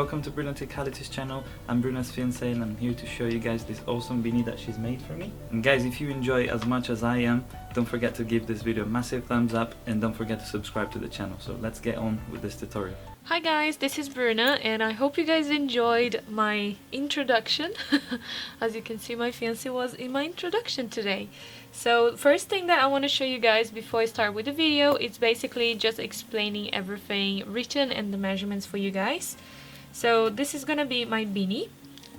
welcome to Brunaticality's channel. I'm Bruna's fiance and I'm here to show you guys this awesome beanie that she's made for me. And guys, if you enjoy as much as I am, don't forget to give this video a massive thumbs up and don't forget to subscribe to the channel. So let's get on with this tutorial. Hi guys, this is Bruna and I hope you guys enjoyed my introduction. As you can see, my fiance was in my introduction today. So first thing that I want to show you guys before I start with the video, it's basically just explaining everything written and the measurements for you guys. So this is gonna be my beanie.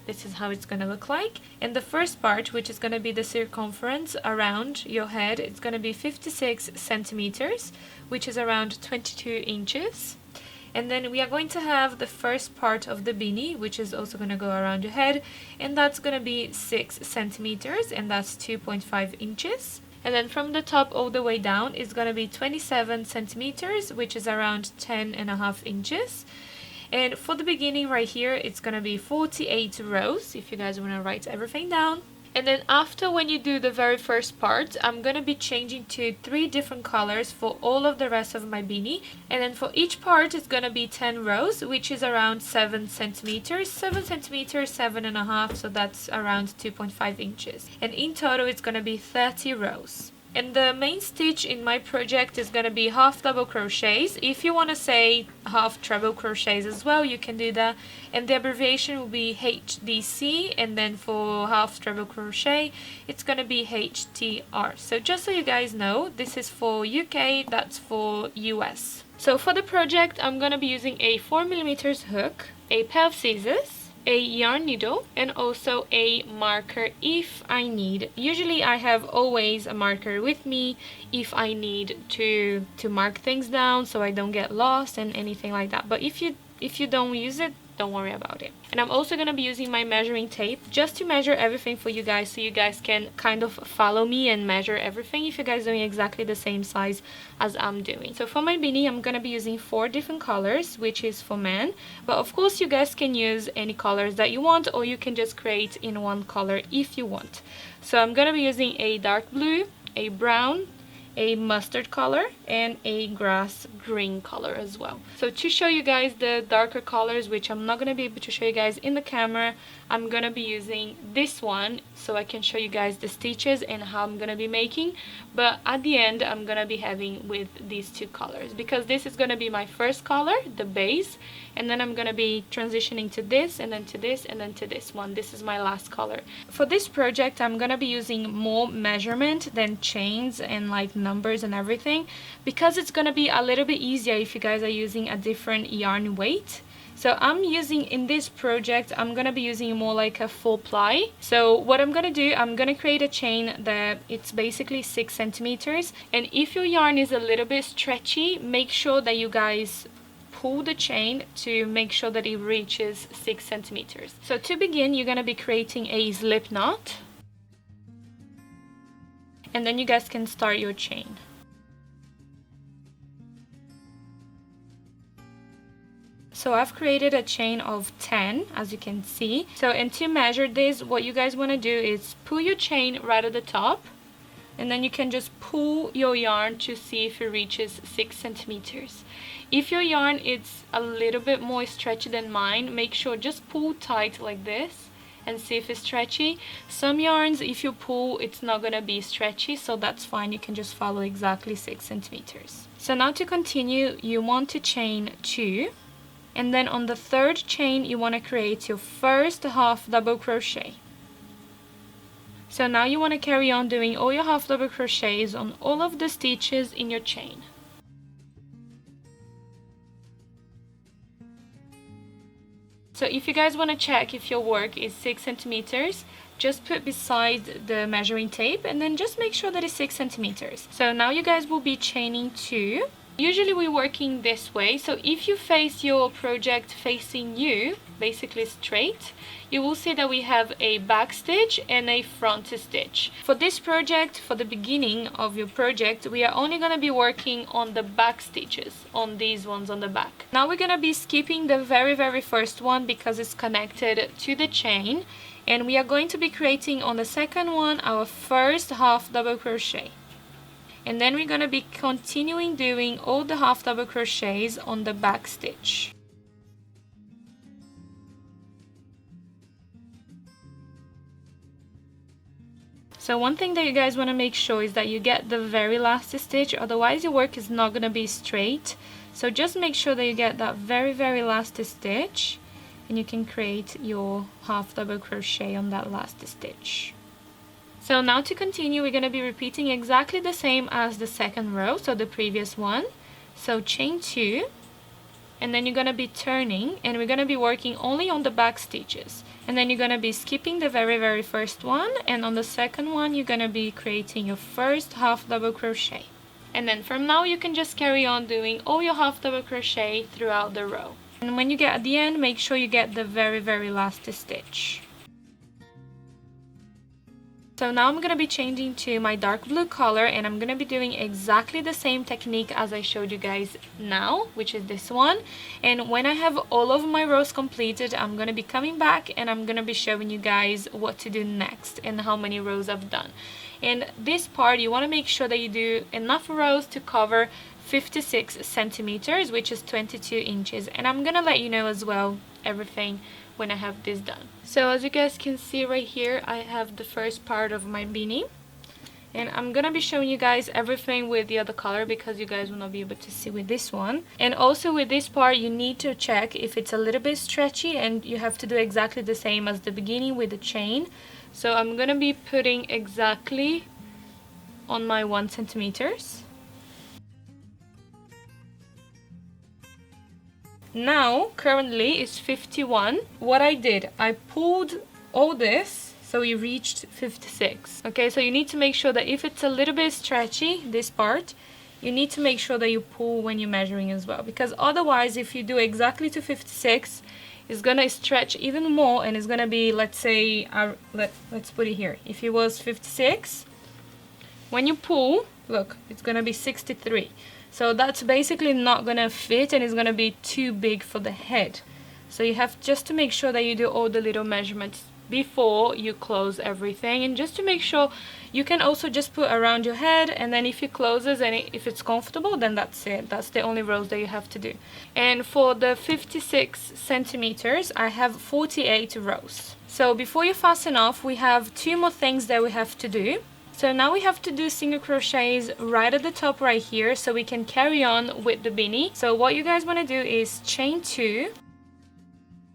This is how it's gonna look like. And the first part, which is gonna be the circumference around your head, it's gonna be 56 centimeters, which is around 22 inches. And then we are going to have the first part of the beanie, which is also going to go around your head, and that's going to be 6 centimeters, and that's 2.5 inches. And then from the top all the way down is going to be 27 centimeters, which is around 10.5 inches. And for the beginning right here, it's going to be 48 rows, if you guys want to write everything down. And then after, when you do the very first part, I'm going to be changing to 3 different colors for all of the rest of my beanie. And then for each part, it's going to be 10 rows, which is around 7 centimeters, 7 centimeters, 7.5, so that's around 2.5 inches. And in total, it's going to be 30 rows. And the main stitch in my project is going to be half double crochets. If you want to say half treble crochets as well, you can do that. And the abbreviation will be HDC, and then for half treble crochet, it's going to be HTR. So just so you guys know, this is for UK, that's for US. So for the project, I'm going to be using a 4mm hook, a pair of scissors, a yarn needle, and also a marker if I need. Usually I have always a marker with me if I need to mark things down so I don't get lost and anything like that. But if you don't use it, don't worry about it. And I'm also going to be using my measuring tape just to measure everything for you guys, so you guys can kind of follow me and measure everything if you guys are doing exactly the same size as I'm doing. So for my beanie, I'm going to be using 4 different colors, which is for men. But of course, you guys can use any colors that you want, or you can just create in one color if you want. So I'm going to be using a dark blue, a brown, a mustard color, and a grass green color as well. So to show you guys the darker colors, which I'm not going to be able to show you guys in the camera, I'm going to be using this one so I can show you guys the stitches and how I'm going to be making. But at the end, I'm going to be having with these 2 colors, because this is going to be my first color, the base, and then I'm going to be transitioning to this, and then to this, and then to this one. This is my last color. For this project, I'm going to be using more measurement than chains and like numbers and everything, because it's going to be a little bit easier if you guys are using a different yarn weight. So I'm using, in this project, I'm going to be using more like a 4 ply. So what I'm going to do, I'm going to create a chain that it's basically 6 centimeters. And if your yarn is a little bit stretchy, make sure that you guys pull the chain to make sure that it reaches 6 centimeters. So to begin, you're going to be creating a slip knot. And then you guys can start your chain. So I've created a chain of 10, as you can see. So, and to measure this, what you guys want to do is pull your chain right at the top, and then you can just pull your yarn to see if it reaches 6 centimeters. If your yarn is a little bit more stretchy than mine, make sure just pull tight like this and see if it's stretchy. Some yarns, if you pull, it's not gonna be stretchy, so that's fine. You can just follow exactly 6 centimeters. So now to continue, you want to chain 2. And then on the 3rd chain, you want to create your first half double crochet. So now you want to carry on doing all your half double crochets on all of the stitches in your chain. So if you guys want to check if your work is 6 centimeters, just put beside the measuring tape and then just make sure that it's 6 centimeters. So now you guys will be chaining 2. Usually we're working this way, so if you face your project facing you, basically straight, you will see that we have a back stitch and a front stitch. For this project, for the beginning of your project, we are only going to be working on the back stitches, on these ones on the back. Now we're going to be skipping the very first one because it's connected to the chain, and we are going to be creating on the second one our first half double crochet. And then we're going to be continuing doing all the half double crochets on the back stitch. So one thing that you guys want to make sure is that you get the very last stitch, otherwise your work is not going to be straight. So just make sure that you get that very last stitch, and you can create your half double crochet on that last stitch. So now to continue, we're going to be repeating exactly the same as the second row, so the previous one. So chain 2, and then you're going to be turning, and we're going to be working only on the back stitches. And then you're going to be skipping the very first one, and on the second one you're going to be creating your first half double crochet. And then from now you can just carry on doing all your half double crochet throughout the row. And when you get at the end, make sure you get the very last stitch. So now I'm going to be changing to my dark blue color, and I'm going to be doing exactly the same technique as I showed you guys now, which is this one. And when I have all of my rows completed, I'm going to be coming back and I'm going to be showing you guys what to do next and how many rows I've done. And this part, you want to make sure that you do enough rows to cover 56 centimeters, which is 22 inches. And I'm going to let you know as well everything when I have this done. So as you guys can see right here, I have the first part of my beanie, and I'm gonna be showing you guys everything with the other color because you guys will not be able to see with this one. And also with this part, you need to check if it's a little bit stretchy, and you have to do exactly the same as the beginning with the chain. So I'm gonna be putting exactly on my 1 centimeters. Now currently it's 51. What I did, I pulled all this so we reached 56. Okay, so you need to make sure that if it's a little bit stretchy, this part, you need to make sure that you pull when you're measuring as well, because otherwise if you do exactly to 56, it's gonna stretch even more, and it's gonna be, let's say, let's put it here, if it was 56, when you pull, look, it's gonna be 63. So that's basically not gonna fit, and it's gonna be too big for the head. So you have just to make sure that you do all the little measurements before you close everything, and just to make sure, you can also just put around your head, and then if it closes and if it's comfortable, then that's it. That's the only rows that you have to do. And for the 56 centimeters, I have 48 rows. So before you fasten off, we have 2 more things that we have to do. So now we have to do single crochets right at the top right here, so we can carry on with the beanie. So what you guys want to do is chain 2,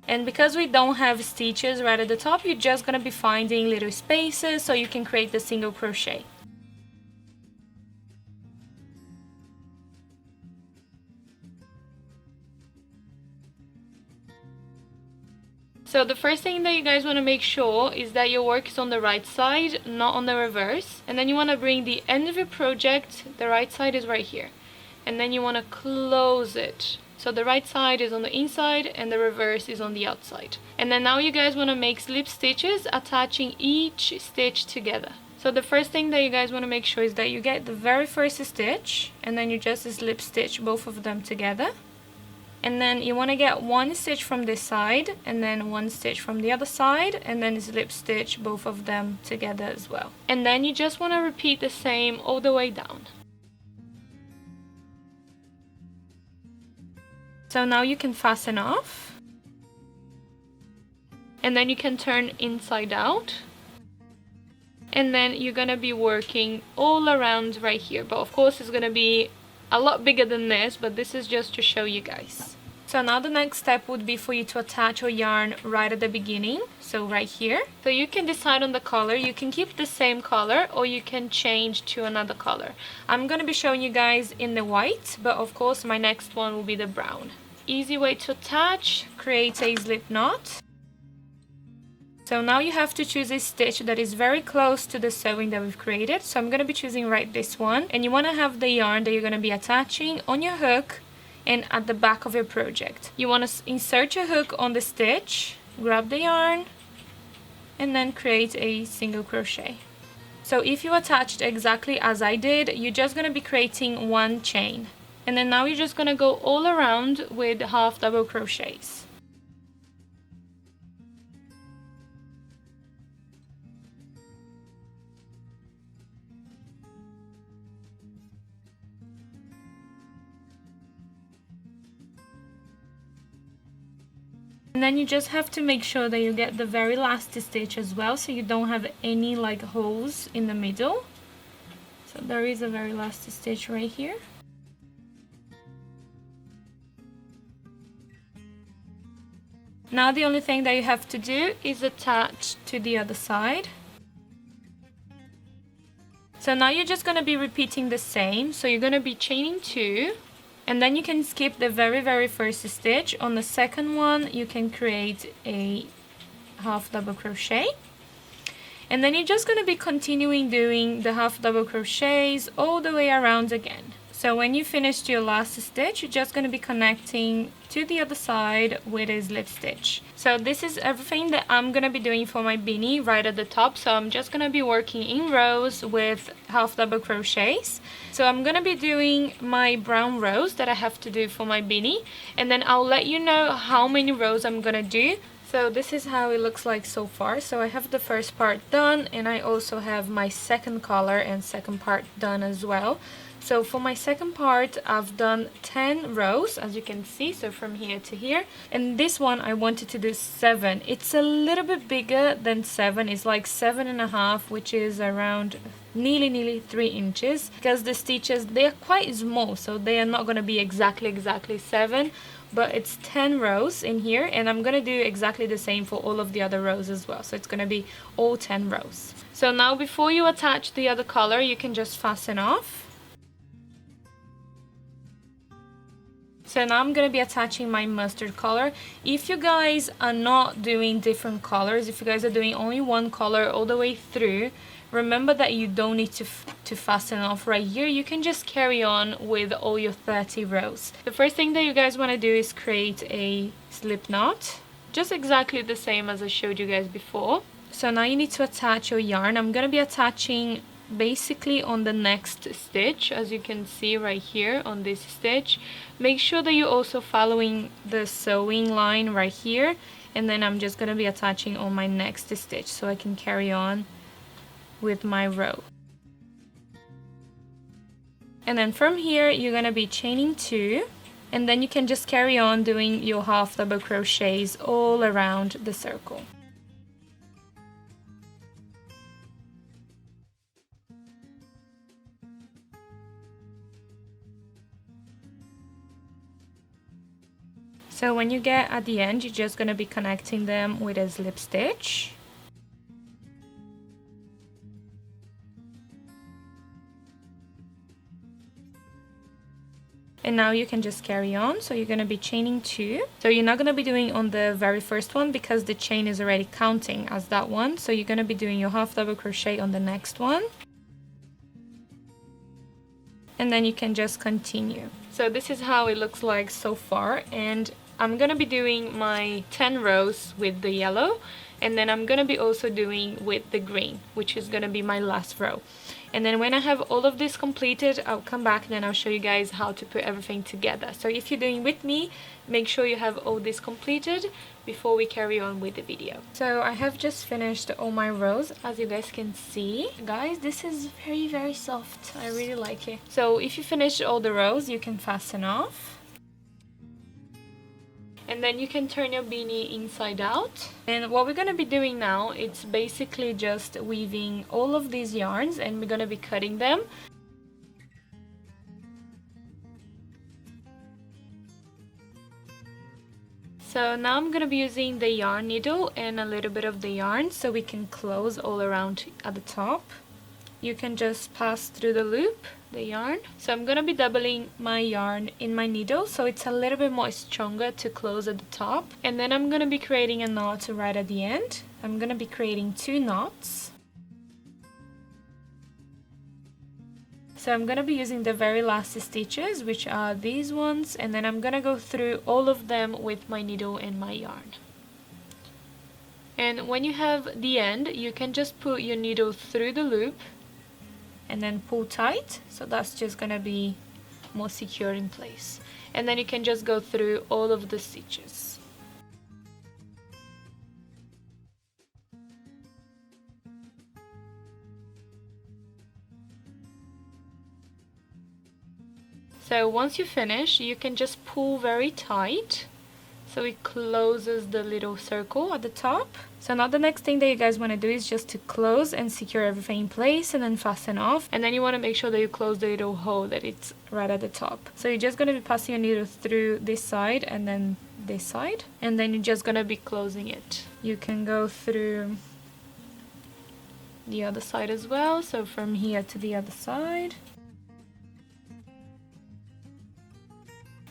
and because we don't have stitches right at the top, you're just going to be finding little spaces so you can create the single crochet. So the first thing that you guys want to make sure is that your work is on the right side, not on the reverse. And then you want to bring the end of your project, the right side is right here. And then you want to close it. So the right side is on the inside and the reverse is on the outside. And then now you guys want to make slip stitches, attaching each stitch together. So the first thing that you guys want to make sure is that you get the very first stitch, and then you just slip stitch both of them together. And then you want to get 1 stitch from this side, and then 1 stitch from the other side, and then slip stitch both of them together as well. And then you just want to repeat the same all the way down. So now you can fasten off, and then you can turn inside out, and then you're gonna be working all around right here. But of course it's gonna be a lot bigger than this, but this is just to show you guys. So now the next step would be for you to attach your yarn right at the beginning, so right here. So you can decide on the color. You can keep the same color, or you can change to another color. I'm gonna be showing you guys in the white, but of course my next one will be the brown. Easy way to attach, create a slip knot. So now you have to choose a stitch that is very close to the sewing that we've created. So I'm going to be choosing right this one, and you want to have the yarn that you're going to be attaching on your hook and at the back of your project. You want to insert your hook on the stitch, grab the yarn, and then create a single crochet. So if you attached exactly as I did, you're just going to be creating 1 chain. And then now you're just going to go all around with half double crochets. And then you just have to make sure that you get the very last stitch as well, so you don't have any like holes in the middle. So there is a very last stitch right here. Now the only thing that you have to do is attach to the other side. So now you're just going to be repeating the same. So you're going to be chaining 2, and then you can skip the very first stitch. On the second one you can create a half double crochet, and then you're just going to be continuing doing the half double crochets all the way around again. So when you finished your last stitch, you're just going to be connecting to the other side with a slip stitch. So this is everything that I'm going to be doing for my beanie right at the top. So I'm just going to be working in rows with half double crochets. So I'm going to be doing my brown rows that I have to do for my beanie, and then I'll let you know how many rows I'm going to do. So this is how it looks like so far. So I have the first part done, and I also have my second color and second part done as well. So for my second part, I've done 10 rows, as you can see, so from here to here. And this one I wanted to do 7. It's a little bit bigger than 7. It's like 7.5, which is around nearly 3 inches. Because the stitches, they are quite small, so they are not going to be exactly 7. But it's 10 rows in here, and I'm going to do exactly the same for all of the other rows as well. So it's going to be all 10 rows. So now before you attach the other color, you can just fasten off. So now I'm going to be attaching my mustard color. If you guys are not doing different colors, if you guys are doing only one color all the way through, remember that you don't need to fasten off right here. You can just carry on with all your 30 rows. The first thing that you guys want to do is create a slip knot, just exactly the same as I showed you guys before. So now you need to attach your yarn. I'm going to be attaching basically on the next stitch, as you can see right here on this stitch. Make sure that you're also following the sewing line right here, and then I'm just going to be attaching on my next stitch so I can carry on with my row. And then from here you're going to be chaining 2, and then you can just carry on doing your half double crochets all around the circle. So when you get at the end, you're just going to be connecting them with a slip stitch. And now you can just carry on. So you're going to be chaining 2. So you're not going to be doing on the very first one because the chain is already counting as that one. So you're going to be doing your half double crochet on the next one. And then you can just continue. So this is how it looks like so far, and I'm gonna be doing my 10 rows with the yellow, and then I'm gonna be also doing with the green, which is gonna be my last row. And then when I have all of this completed, I'll come back and then I'll show you guys how to put everything together. So if you're doing with me, make sure you have all this completed before we carry on with the video. So I have just finished all my rows, as you guys can see. Guys, this is very soft. I really like it. So if you finish all the rows, you can fasten off. And then you can turn your beanie inside out. And what we're going to be doing now, it's basically just weaving all of these yarns, and we're going to be cutting them. So now I'm going to be using the yarn needle and a little bit of the yarn so we can close all around at the top. You can just pass through the loop, the yarn. So I'm going to be doubling my yarn in my needle so it's a little bit more stronger to close at the top. And then I'm going to be creating a knot right at the end. I'm going to be creating 2 knots. So I'm going to be using the very last stitches, which are these ones, and then I'm going to go through all of them with my needle and my yarn. And when you have the end, you can just put your needle through the loop and then pull tight, so that's just gonna be more secure in place. And then you can just go through all of the stitches. So once you finish, you can just pull very tight. so it closes the little circle at the top. So now the next thing that you guys want to do is just to close and secure everything in place and then fasten off. And then you want to make sure that you close the little hole that it's right at the top. So you're just going to be passing your needle through this side and then this side, and then you're just going to be closing it. You can go through the other side as well, so from here to the other side.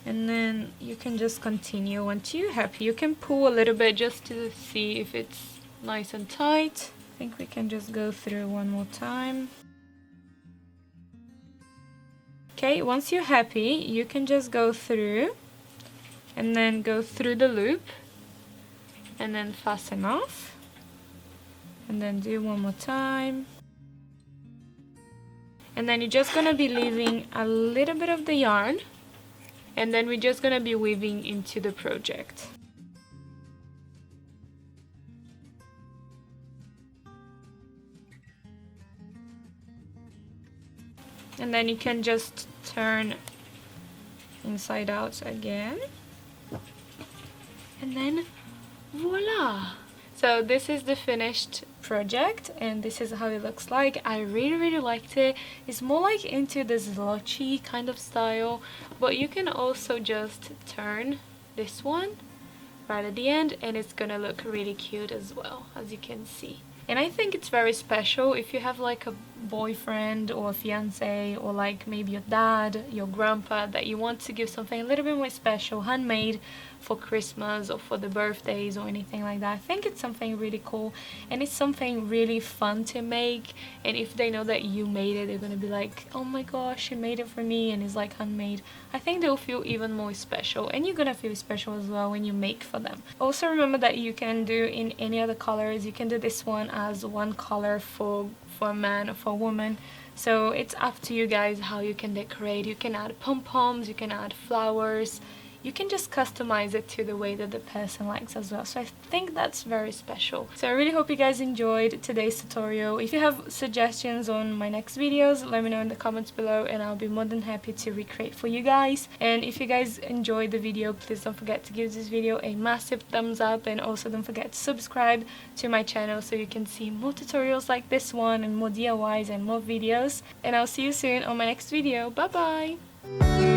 And then you can just continue once you're happy. You can pull a little bit just to see if it's nice and tight. I think we can just go through one more time. Okay, once you're happy, you can just go through and then go through the loop and then fasten off. And then do one more time. And then you're just going to be leaving a little bit of the yarn. And then we're just going to be weaving into the project. And then you can just turn inside out again. And then voila! So this is the finished project and this is how it looks like. I really liked it. It's more like into the zlotchy kind of style, but you can also just turn this one right at the end and it's gonna look really cute as well, as you can see. And I think it's very special if you have like a boyfriend or a fiance or like maybe your dad, your grandpa, that you want to give something a little bit more special, handmade for Christmas or for the birthdays or anything like that. I think it's something really cool and it's something really fun to make, and if they know that you made it, they're gonna be like, oh my gosh, you made it for me and it's like handmade. I think they'll feel even more special, and you're gonna feel special as well when you make for them. Also remember that you can do in any other colors. You can do this one as one color for a man or for a woman, so it's up to you guys how you can decorate. You can add pom-poms, you can add flowers, you can just customize it to the way that the person likes as well. So I think that's very special. So I really hope you guys enjoyed today's tutorial. If you have suggestions on my next videos, let me know in the comments below and I'll be more than happy to recreate for you guys. And if you guys enjoyed the video, please don't forget to give this video a massive thumbs up, and also don't forget to subscribe to my channel so you can see more tutorials like this one and more DIYs and more videos. And I'll see you soon on my next video. Bye bye!